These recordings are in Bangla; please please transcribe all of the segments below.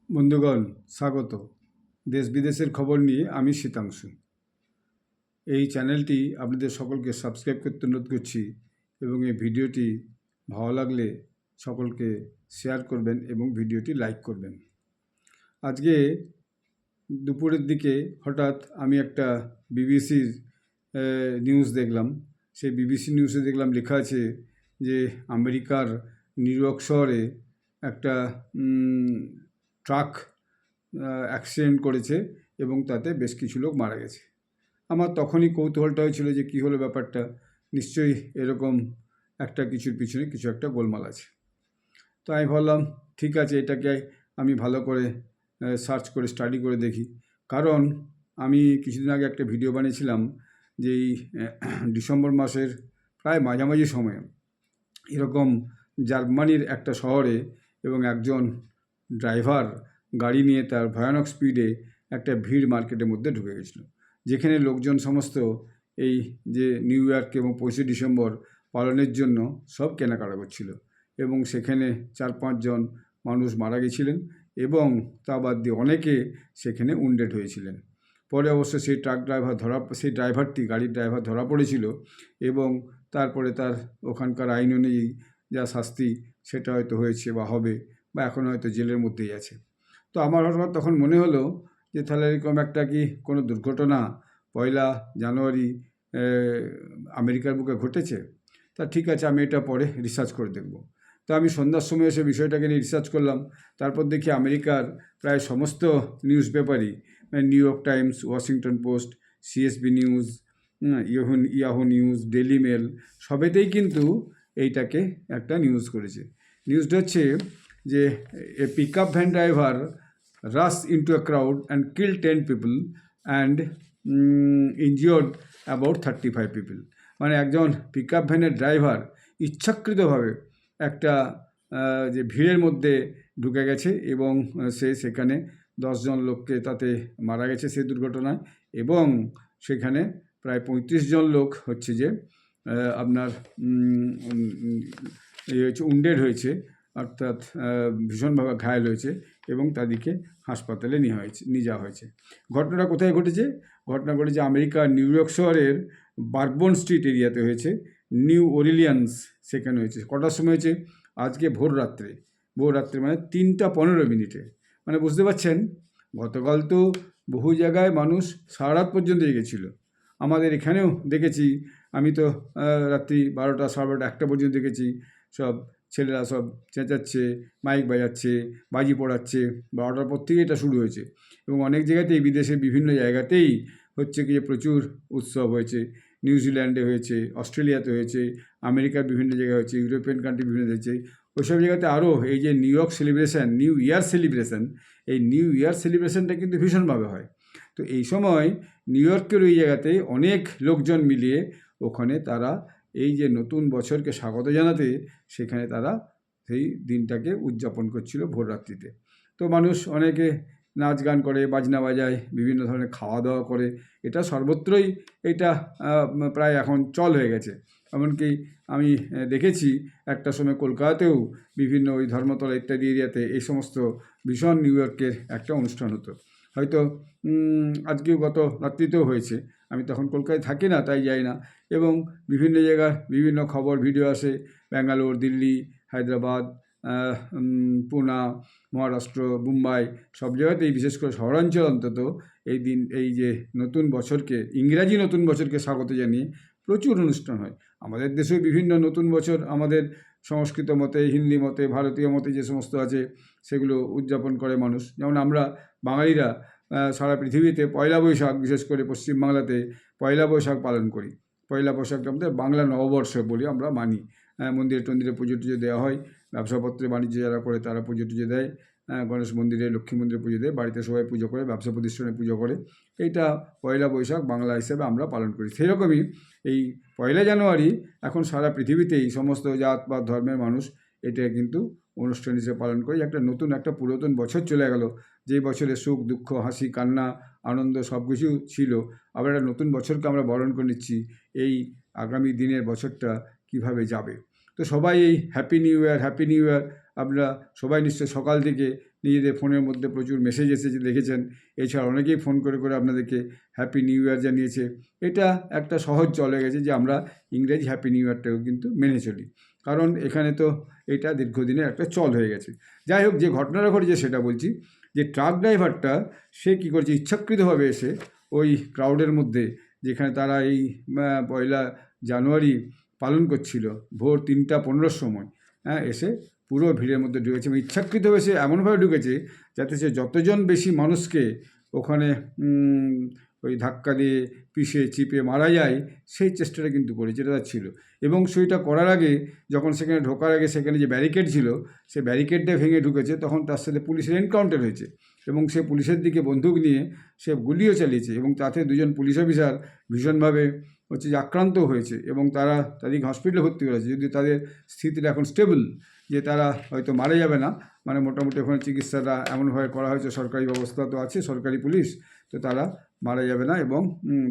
বন্ধুগণ, স্বাগত। দেশ বিদেশের খবর নিয়ে আমি শীতাংশু। এই চ্যানেলটি আপনাদের সকলকে সাবস্ক্রাইব করতে অনুরোধ করছি এবং এই ভিডিওটি ভালো লাগলে সকলকে শেয়ার করবেন এবং ভিডিওটি লাইক করবেন। আজকে দুপুরের দিকে হঠাৎ আমি একটা বিবিসির নিউজ দেখলাম। সেই বিবিসি নিউজে দেখলাম লেখা আছে যে আমেরিকার নিউ ইয়র্ক শহরে একটা ট্রাক অ্যাক্সিডেন্ট করেছে এবং তাতে বেশ কিছু লোক মারা গেছে। আমার তখনই কৌতূহলটা হয়েছিল যে কী হলো ব্যাপারটা, নিশ্চয়ই এরকম একটা কিছুর পিছনে কিছু একটা গোলমাল আছে। তো আমি ভাবলাম ঠিক আছে, এটাকে আমি ভালো করে সার্চ করে স্টাডি করে দেখি। কারণ আমি কিছুদিন আগে একটা ভিডিও বানিয়েছিলাম যে এই ডিসেম্বর মাসের প্রায় মাঝামাঝি সময়ে এরকম জার্মানির একটা শহরে এবং একজন ড্রাইভার গাড়ি নিয়ে তার ভয়ানক স্পিডে একটা ভিড় মার্কেটের মধ্যে ঢুকে গেছিল, যেখানে লোকজন সমস্ত এই যে নিউ ইয়র্ক এবং 25শে ডিসেম্বর পালনের জন্য সব কেনাকাটা করছিল এবং সেখানে 4-5 জন মানুষ মারা গেছিলেন এবং তা বাদ দিয়ে অনেকে সেখানে উন্ডেড হয়েছিলেন। পরে অবশ্য সেই গাড়ির ড্রাইভার ধরা পড়েছিল এবং তারপরে তার ওখানকার আইন অনুযায়ী যা শাস্তি সেটা হয়তো হয়েছে বা হবে বা এখন হয়তো জেলের মধ্যেই আছে। তো আমার হঠাৎ তখন মনে হলো যে তাহলে এরকম একটা কি কোনো দুর্ঘটনা 1 জানুয়ারি আমেরিকার বুকে ঘটেছে? তা ঠিক আছে, আমি এটা পরে রিসার্চ করে দেখব। তো আমি সন্ধ্যার সময় এসে বিষয়টাকে নিয়ে রিসার্চ করলাম। তারপর দেখি আমেরিকার প্রায় সমস্ত নিউজ পেপারই, New York Times, Washington Post, CSB news, Yahoo news, Daily Mail, সবেতেই কিন্তু এইটাকে একটা নিউজ করেছে। নিউজটা হচ্ছে যে a pickup van driver rush into a crowd and kill 10 people and injured about 35 people। মানে একজন পিকআপ ভ্যানের ড্রাইভার ইচ্ছাকৃতভাবে একটা যে ভিড়ের মধ্যে ঢুকে গেছে এবং সে সেখানে 10 জন লোককে তাতে মারা গেছে সেই দুর্ঘটনায়, এবং সেখানে প্রায় 35 জন লোক হচ্ছে যে আপনার উন্ডেড হয়েছে, অর্থাৎ ভীষণভাবে ঘায়েল হয়েছে এবং তাদেরকে হাসপাতালে নিয়ে যাওয়া হয়েছে। ঘটনাটা কোথায় ঘটেছে? ঘটনা ঘটেছে আমেরিকার নিউ ইয়র্ক শহরের বারবন স্ট্রিট এরিয়াতে হয়েছে, নিউ ওরিলিয়ান্স সেখানে হয়েছে। কটার সময় হয়েছে? আজকে ভোর রাত্রে মানে 3:15 মানে বুঝতে পারছেন, গতকাল তো বহু জায়গায় মানুষ সারা রাত পর্যন্ত গেছিলো। আমাদের এখানেও দেখেছি, আমি তো রাত্রি 12টা, 12:30, 1টা পর্যন্ত দেখেছি সব ছেলেরা সব চেঁচাচ্ছে, মাইক বাজাচ্ছে, বাজি পড়াচ্ছে। 12টার পর থেকে এটা শুরু হয়েছে এবং অনেক জায়গাতেই, বিদেশের বিভিন্ন জায়গাতেই হচ্ছে কি প্রচুর উৎসব হয়েছে। নিউজিল্যান্ডে হয়েছে, অস্ট্রেলিয়াতে হয়েছে, আমেরিকার বিভিন্ন জায়গায় হয়েছে, ইউরোপিয়ান কান্ট্রি বিভিন্ন হয়েছে। ওইসব জায়গাতে আরও এই যে new York celebration, new year celebration, এই নিউ ইয়ার সেলিব্রেশনটা কিন্তু ভীষণভাবে হয়। তো এই সময় নিউ ইয়র্কের ওই জায়গাতে অনেক লোকজন মিলিয়ে ওখানে তারা এই যে নতুন বছরকে স্বাগত জানাতে সেখানে তারা সেই দিনটাকে উদযাপন করছিল ভোররাত্রিতে। তো মানুষ অনেকে নাচ গান করে, বাজনা বাজায়, বিভিন্ন ধরনের খাওয়া দাওয়া করে। এটা সর্বত্রই এটা প্রায় এখন চল হয়ে গেছে। এমনকি আমি দেখেছি একটা সময় কলকাতাতেও বিভিন্ন ওই ধর্মতলা ইত্যাদি এরিয়াতে এই সমস্ত ভীষণ নিউ ইয়র্কের একটা অনুষ্ঠান হতো। হয়তো আজকেও গত রাত্রিতেও হয়েছে। আমি তখন কলকাতায় থাকি না, তাই যাই না। এবং বিভিন্ন জায়গায় বিভিন্ন খবর ভিডিও আসে, ব্যাঙ্গালোর, দিল্লি, হায়দ্রাবাদ, পুনা, মহারাষ্ট্র, মুম্বাই, সব জায়গাতেই, বিশেষ করে শহরাঞ্চল অন্তত, এই দিন, এই যে নতুন বছরকে, ইংরাজি নতুন বছরকে স্বাগত জানিয়ে প্রচুর অনুষ্ঠান হয়। আমাদের দেশেও বিভিন্ন নতুন বছর আমাদের সংস্কৃত মতে, হিন্দি মতে, ভারতীয় মতে যে সমস্ত আছে সেগুলো উদযাপন করে মানুষ। যেমন আমরা বাঙালিরা সারা পৃথিবীতে পয়লা বৈশাখ, বিশেষ করে পশ্চিমবাংলাতে পয়লা বৈশাখ পালন করি। পয়লা বৈশাখটা আমাদের বাংলা নববর্ষ বলে আমরা মানি। মন্দিরে টন্দিরে পুজো টুজো দেওয়া হয়, ব্যবসাপত্রে বাণিজ্য যারা করে তারা পুজো টুজো দেয়, গণেশ মন্দিরে, লক্ষ্মী মন্দিরে পুজো দেয়, বাড়িতে সবাই পুজো করে, ব্যবসা প্রতিষ্ঠানে পুজো করে। এইটা পয়লা বৈশাখ বাংলা হিসেবে আমরা পালন করি। সেরকমই এই 1 জানুয়ারি এখন সারা পৃথিবীতেই সমস্ত জাত বা ধর্মের মানুষ এটা কিন্তু অনুষ্ঠান হিসেবে পালন করে। একটা নতুন, একটা পুরাতন বছর চলে গেল, যে বছরে সুখ, দুঃখ, হাসি, কান্না, আনন্দ সব কিছু ছিল, আবার একটা নতুন বছরকে আমরা বরণ করে নিচ্ছি। এই আগামী দিনের বছরটা কিভাবে যাবে? তো সবাই এই happy new year, happy new year. আপনারা সবাই নিশ্চয়ই সকাল থেকে নিজেদের ফোনের মধ্যে প্রচুর মেসেজ এসেছে দেখেছেন। এছাড়া অনেকেই ফোন করে করে আপনাদেরকে হ্যাপি নিউ ইয়ার জানিয়েছে। এটা একটা সহজ চলে গেছে যে আমরা ইংরেজি হ্যাপি নিউ ইয়ারটাকেও কিন্তু মেনে চলি, কারণ এখানে তো এটা দীর্ঘদিনের একটা চল হয়ে গেছে। যাই হোক, যে ঘটনাটা ঘটেছে সেটা বলছি, যে ট্রাক ড্রাইভারটা সে কী করছে, ইচ্ছাকৃতভাবে এসে ওই ক্রাউডের মধ্যে, যেখানে তারা এই 1 জানুয়ারি পালন করছিল ভোর 3:15 সময়, এসে পুরো ভিড়ের মধ্যে ঢুকেছে এবং ইচ্ছাকৃতভাবে সে এমনভাবে ঢুকেছে যাতে সে যতজন বেশি মানুষকে ওখানে ওই ধাক্কা দিয়ে পিষে চিপে মারা যায় সেই চেষ্টাটা কিন্তু করেছে, এটা তার ছিল। এবং সেইটা করার আগে, যখন সেখানে ঢোকার আগে সেখানে যে ব্যারিকেড ছিল সে ব্যারিকেডটা ভেঙে ঢুকেছে, তখন তার সাথে পুলিশের এনকাউন্টার হয়েছে এবং সে পুলিশের দিকে বন্দুক নিয়ে সে গুলিও চালিয়েছে এবং তাতে 2জন পুলিশ অফিসার ভীষণভাবে যে আক্রান্ত হয়েছে এবং তারা তাদেরকে হসপিটালে ভর্তি করেছে, যদিও তাদের স্থিতিটা এখন স্টেবল, যে তারা হয়তো মারা যাবে না, মানে মোটামুটি ওখানে চিকিৎসাটা এমনভাবে করা হয়েছে, সরকারি ব্যবস্থা তো আছে, সরকারি পুলিশ, তো তারা মারা যাবে না এবং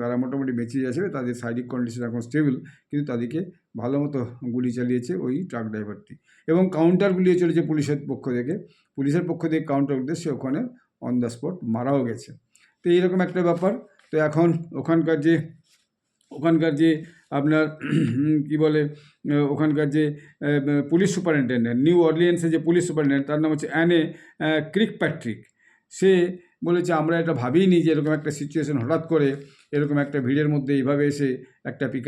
তারা মোটামুটি বেঁচে যাবে, তাদের শারীরিক কন্ডিশন এখন স্টেবল। কিন্তু তাদেরকে ভালো মতো গুলি চালিয়েছে ওই ট্রাক ড্রাইভারটি এবং কাউন্টার গুলিয়ে চলেছে পুলিশের পক্ষ থেকে কাউন্টার উদ্দেশ্যে সে ওখানে অন দ্য স্পট মারাও গেছে। তো এইরকম একটা ব্যাপার। তো এখন ওখানকার যে আপনার কি বলে, ওখানকার যে পুলিশ সুপারিনটেন্ডেন্ট, নিউ অরলিয়েন্সের যে পুলিশ সুপারিনটেন্ডেন্ট, তার নাম হচ্ছে অ্যানে ক্রিকপ্যাট্রিক। সে বলেছে আমরা এটা ভাবিনি যে এরকম একটা সিচুয়েশন হঠাৎ করে এরকম একটা ভিড়ের মধ্যে এইভাবে এসে একটা পিক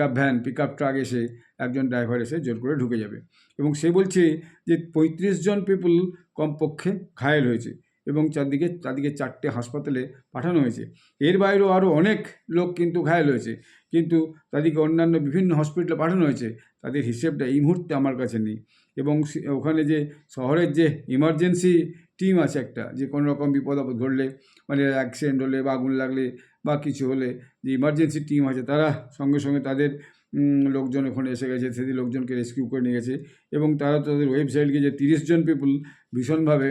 আপ ট্রাক এসে একজন ড্রাইভার এসে জোর করে ঢুকে যাবে। এবং সে বলছে যে 35 জন পিপল কমপক্ষে ঘায়েল হয়েছে এবং তাদেরকে 4টে হাসপাতালে পাঠানো হয়েছে। এর বাইরেও আরও অনেক লোক কিন্তু ঘায়েল হয়েছে, কিন্তু তাদেরকে অন্যান্য বিভিন্ন হসপিটালে পাঠানো হয়েছে। তাদের হিসেবটা এই মুহূর্তে আমার কাছে নেই। এবং ওখানে যে শহরের যে ইমার্জেন্সি টিম আছে একটা, যে কোনো রকম বিপদ আপদ ঘটলে, মানে অ্যাক্সিডেন্ট হলে বা আগুন লাগলে বা কিছু হলে, যে ইমার্জেন্সি টিম আছে তারা সঙ্গে সঙ্গে তাদের লোকজন ওখানে এসে গেছে, সেদিন লোকজনকে রেস্কিউ করে নিয়ে গেছে এবং তারা তাদের ওয়েবসাইটকে যে 30 জন পিপল ভীষণভাবে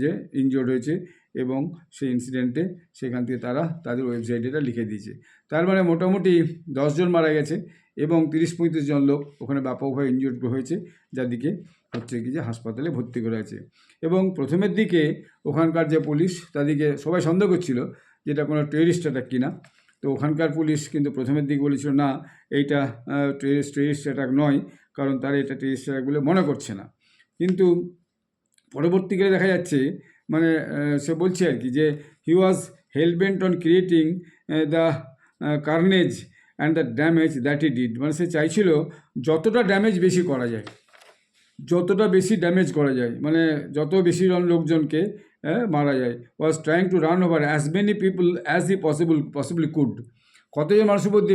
যে ইনজোর্ড হয়েছে এবং সেই ইনসিডেন্টে সেখান থেকে তারা তাদের ওয়েবসাইটে এটা লিখে দিয়েছে। তার মানে মোটামুটি 10 জন মারা গেছে এবং 30-35 জন লোক ওখানে ব্যাপকভাবে ইনজোর্ড হয়েছে, যাদেরকে যে হাসপাতালে ভর্তি করা আছে। এবং প্রথমের দিকে ওখানকার যে পুলিশ, তাদেরকে সবাই সন্দেহ করছিল যে এটা কোনো টেররিস্ট অ্যাটাক কিনা। তো ওখানকার পুলিশ কিন্তু প্রথমের দিকে বলেছিল না, এইটা টেররিস্ট অ্যাটাক নয়, কারণ তারা এটা টেররিস্ট অ্যাটাক বলে মনে করছে না। কিন্তু পরবর্তীকালে দেখা যাচ্ছে, মানে সে বলছে আর কি, যে he was hellbent on creating the carnage and the damage that he did. মানে সে চাইছিল যতটা ড্যামেজ বেশি করা যায়, মানে যত বেশি লোকজনকে মারা যায়। Was trying to run over as many people as he possibly could. কতজন মানুষের মধ্যে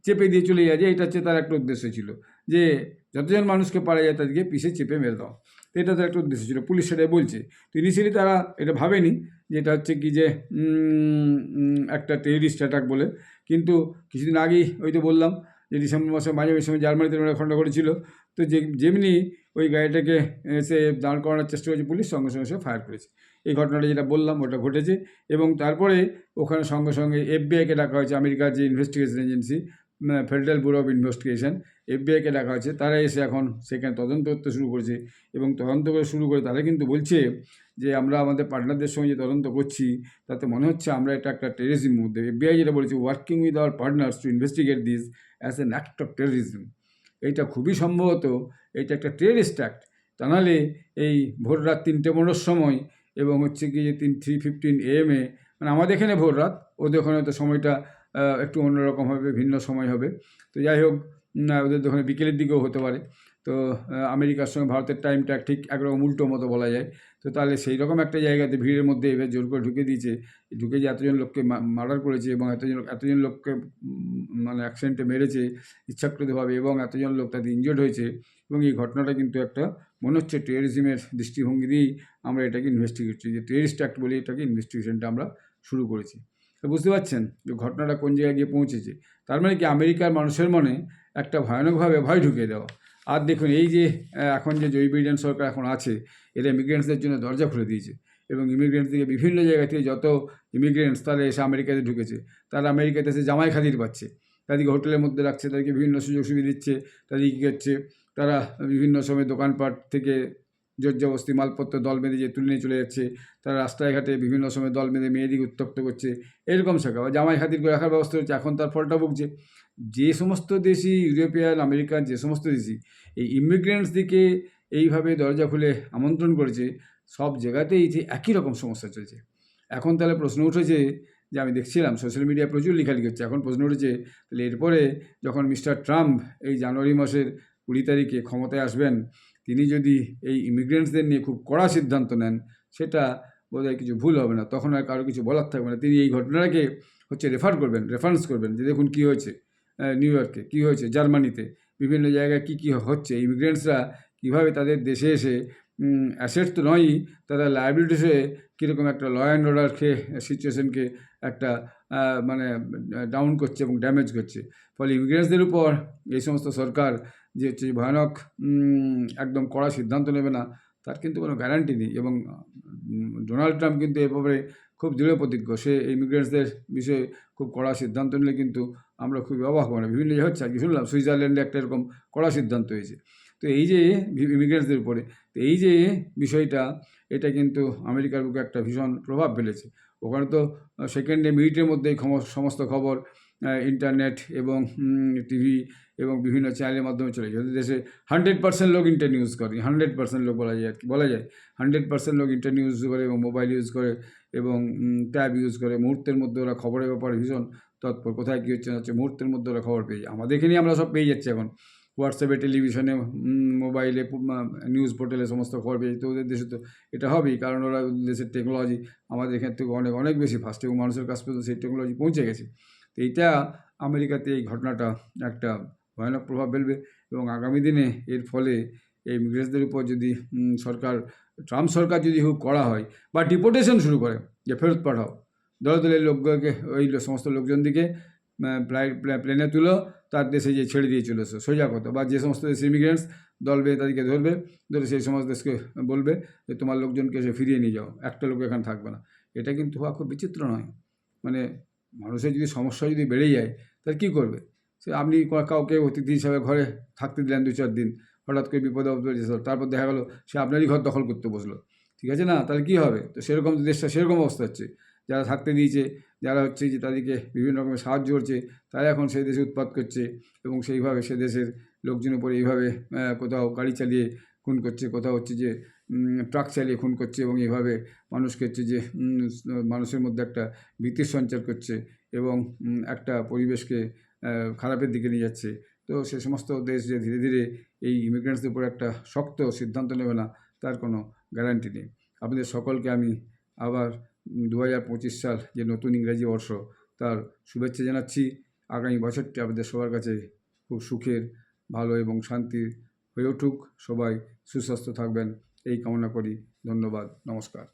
চেপে দিয়ে চলে যায়, যে এটা হচ্ছে তার একটা উদ্দেশ্য ছিল, যে যতজন মানুষকে পারা যায় তাদেরকে পিষে চেপে মেরে দাও। তো এটা তার একটা উদ্দেশ্য ছিল, পুলিশ সেটাই বলছে। তো ইনিশিয়ালি তারা এটা ভাবেনি যে এটা হচ্ছে কি যে একটা টেররিস্ট অ্যাটাক বলে। কিন্তু কিছুদিন আগেই ওই তো বললাম যে ডিসেম্বর মাসে মাঝামাঝি সময় জার্মানিতে ঘটনা ঘটেছিল। তো যেমনি ওই গাড়িটাকে সে দাঁড় করানোর চেষ্টা করেছে পুলিশ, সঙ্গে সঙ্গে সে ফায়ার করেছে। এই ঘটনাটা যেটা বললাম ওটা ঘটেছে এবং তারপরে ওখানে সঙ্গে সঙ্গে এফবিআইকে ডাকা হয়েছে, আমেরিকার যে investigation agency, federal bureau of investigation, এফবিআইকে ডাকা হয়েছে। তারা এসে এখন সেখানে তদন্ত করতে শুরু করেছে এবং তদন্ত করে শুরু করে তারা কিন্তু বলছে যে আমরা আমাদের পার্টনারদের সঙ্গে যে তদন্ত করছি তাতে মনে হচ্ছে আমরা এটা একটা টেররিজমের মধ্যে। এফবিআই যেটা বলেছে, working with our partners to investigate this as an act of terrorism. এইটা খুবই সম্ভবত এটা একটা টেররিস্ট অ্যাক্ট। তা নাহলে এই ভোর রাত 3:15 সময় এবং কি যে 3:15 AM, মানে আমাদের এখানে ভোর রাত, ওদের ওখানে তো সময়টা একটু অন্যরকম হবে, ভিন্ন সময় হবে। তো যাই হোক, ওদের ওখানে বিকেলের দিকেও হতে পারে। তো আমেরিকার সঙ্গে ভারতের টাইমটা ঠিক একরকম উল্টো মতো বলা যায়। তো তাহলে সেই রকম একটা জায়গাতে ভিড়ের মধ্যে এবার জোর করে ঢুকে যে এতজন লোককে মার্ডার করেছে এবং এতজন লোককে মানে অ্যাক্সিডেন্টে মেরেছে ইচ্ছাকৃতভাবে এবং এতজন লোক তাদের ইনজোর্ড হয়েছে। এবং এই ঘটনাটা কিন্তু একটা মনে হচ্ছে টেররিজমের দৃষ্টিভঙ্গি দিয়েই আমরা এটাকে ইনভেস্টিগেট করছি, যে টেররিস্ট অ্যাক্ট বলে এটাকে ইনভেস্টিগেশনটা আমরা শুরু করেছি। তো বুঝতে পারছেন যে ঘটনাটা কোন জায়গায় গিয়ে পৌঁছেছে। তার মানে কি, আমেরিকার মানুষের মনে একটা ভয়ানকভাবে ভয় ঢুকিয়ে দেওয়া। আর দেখুন, এই যে এখন যে জো বাইডেন সরকার এখন আছে, এরা ইমিগ্রেন্টসদের জন্য দরজা খুলে দিয়েছে এবং ইমিগ্রেন্টস থেকে বিভিন্ন জায়গা থেকে যত ইমিগ্রেন্টস তারা এসে আমেরিকাতে ঢুকেছে, তারা আমেরিকাতে এসে জামাই খাতির পাচ্ছে, তাদেরকে হোটেলের মধ্যে রাখছে, তাদেরকে বিভিন্ন সুযোগ সুবিধা দিচ্ছে, তাদেরকে কী করছে, তারা বিভিন্ন সময় দোকানপাট থেকে জোরজবস্তি মালপত্র দল বেঁধে যে তুলে নিয়ে চলে যাচ্ছে, তারা রাস্তায় ঘাটে বিভিন্ন সময় দল বেঁধে মেয়েদিকে উত্তপ্ত করছে, এরকম শেখা বা জামাই খাতির করে রাখার ব্যবস্থা হচ্ছে, এখন তার ফলটা ভুগছে। যে সমস্ত দেশই ইউরোপিয়ান আমেরিকান যে সমস্ত দেশই এই ইমিগ্রেন্টসদিকে এইভাবে দরজা খুলে আমন্ত্রণ করেছে, সব জায়গাতেই যে একই রকম সমস্যা চলছে। এখন তাহলে প্রশ্ন উঠেছে যে আমি দেখছিলাম সোশ্যাল মিডিয়ায় প্রচুর লেখালেখি হচ্ছে, এখন প্রশ্ন উঠেছে তাহলে এরপরে যখন মিস্টার ট্রাম্প এই জানুয়ারি মাসের 20 তারিখে ক্ষমতায় আসবেন, তিনি যদি এই ইমিগ্রেন্টসদের নিয়ে খুব কড়া সিদ্ধান্ত নেন, সেটা বোধহয় কিছু ভুল হবে না, তখন আর কারো কিছু বলার থাকবে না। তিনি এই ঘটনাটাকে রেফারেন্স করবেন যে দেখুন কী হয়েছে নিউ ইয়র্কে, কী হয়েছে জার্মানিতে, বিভিন্ন জায়গায় কী হচ্ছে, ইমিগ্রেন্টসরা কীভাবে তাদের দেশে এসে অ্যাসেট তো নয়ই, তারা লায়াবিলিটিস হয়ে কীরকম একটা ল অ্যান্ড অর্ডারকে সিচুয়েশনকে একটা মানে ডাউন করছে এবং ড্যামেজ করছে। ফলে ইমিগ্রেন্টসদের উপর এই সমস্ত সরকার যে হচ্ছে ভয়ানক একদম কড়া সিদ্ধান্ত নেবে না, তার কিন্তু কোনো গ্যারান্টি নেই। এবং ডোনাল্ড ট্রাম্প কিন্তু এ ব্যাপারে খুব দৃঢ় প্রতিজ্ঞ, সে ইমিগ্রেন্টসদের বিষয়ে খুব কড়া সিদ্ধান্ত নিলে কিন্তু আমরা খুবই অবাক হব না। বিভিন্ন জায়গায় হচ্ছে, আজকে শুনলাম সুইজারল্যান্ডে একটা এরকম কড়া সিদ্ধান্ত হয়েছে। তো এই যে ইমিগ্রেন্টসদের উপরে, তো এই যে বিষয়টা, এটা কিন্তু আমেরিকার বুকে একটা ভীষণ প্রভাব ফেলেছে। ওখানে তো সেকেন্ডে মিনিটের মধ্যেই সমস্ত খবর ইন্টারনেট এবং টিভি এবং বিভিন্ন চ্যানেলের মাধ্যমে চলে যায়। দেশে 100% লোক ইন্টারনেট ইউজ করে, 100% লোক বলা যায় আর কি, বলা যায় 100% লোক ইন্টারনেট ইউজ করে এবং মোবাইল ইউজ করে এবং ট্যাব ইউজ করে। মুহূর্তের মধ্যে ওরা খবরের ব্যাপারে ভীষণ তৎপর, কোথায় কী হচ্ছে না হচ্ছে মুহূর্তের মধ্যে ওরা খবর পেয়ে যায়। আমাদের এখানেই আমরা সব পেয়ে যাচ্ছি এখন, হোয়াটসঅ্যাপে, টেলিভিশনে, মোবাইলে, নিউজ পোর্টালে সমস্ত খবর পেয়ে যায়। তো ওদের দেশে তো এটা হবেই, কারণ ওরা দেশের টেকনোলজি আমাদের এখান থেকে অনেক অনেক বেশি ফাস্ট এবং মানুষের কাছ পর্যন্ত সেই টেকনোলজি পৌঁছে গেছে। তো এইটা আমেরিকাতে এই ঘটনাটা একটা ভয়ানক প্রভাব ফেলবে এবং আগামী দিনে এর ফলে এই ইমিগ্রেন্টসদের উপর যদি ট্রাম্প সরকার যদি খুব করা হয় বা ডিপোর্টেশন শুরু করে, যে ফেরত পাঠাও, দলে দলে লোককে, ওই সমস্ত লোকজনদিকে প্লেনে তুলো, তার দেশে যে ছেড়ে দিয়ে চলে এসো, সোজা কথা। বা যে সমস্ত দেশ ইমিগ্রেন্টস দলবে, তাদেরকে ধরে সেই সমস্ত দেশকে বলবে যে তোমার লোকজনকে এসে ফিরিয়ে নিয়ে যাও, একটা লোক এখানে থাকবে না। এটা কিন্তু হওয়া খুব বিচিত্র নয়? মানে মানুষের যদি সমস্যা যদি বেড়ে যায়, তাহলে কী করবে? সে আপনি কাউকে অতিথি হিসাবে ঘরে থাকতে দিলেন 2-4 দিন, হঠাৎ করে বিপদে আপদে তারপর দেখা গেলো সে আপনারই ঘর দখল করতে বসলো, ঠিক আছে না? তাহলে কী হবে? তো সেরকম দেশটা সেরকম অবস্থা হচ্ছে। যারা থাকতে দিয়েছে, যারা হচ্ছে যে তাদেরকে বিভিন্ন রকমের সাহায্য করছে, তারা এখন সেই দেশে উৎপাত করছে এবং সেইভাবে সে দেশের লোকজনের উপরে এইভাবে কোথাও গাড়ি চালিয়ে খুন করছে, কোথাও হচ্ছে যে ট্রাক চালিয়ে খুন করছে এবং এইভাবে মানুষকে হচ্ছে যে মানুষের মধ্যে একটা ভীতির সঞ্চার করছে এবং একটা পরিবেশকে খারাপের দিকে নিয়ে যাচ্ছে। তো সে সমস্ত দেশ যে ধীরে ধীরে এই ইমিগ্রেন্টসদের উপর একটা শক্ত সিদ্ধান্ত নেবে না, তার কোনো গ্যারান্টি নেই। আপনাদের সকলকে আমি আবার 2025 সাল যে নতুন ইংরাজি বর্ষ, তার শুভেচ্ছা জানাচ্ছি। আগামী বছরটি আপনাদের সবার কাছে খুব সুখের, ভালো এবং শান্তির হয়ে উঠুক। সবাই সুস্বাস্থ্য থাকবেন এই কামনা করি। ধন্যবাদ, নমস্কার।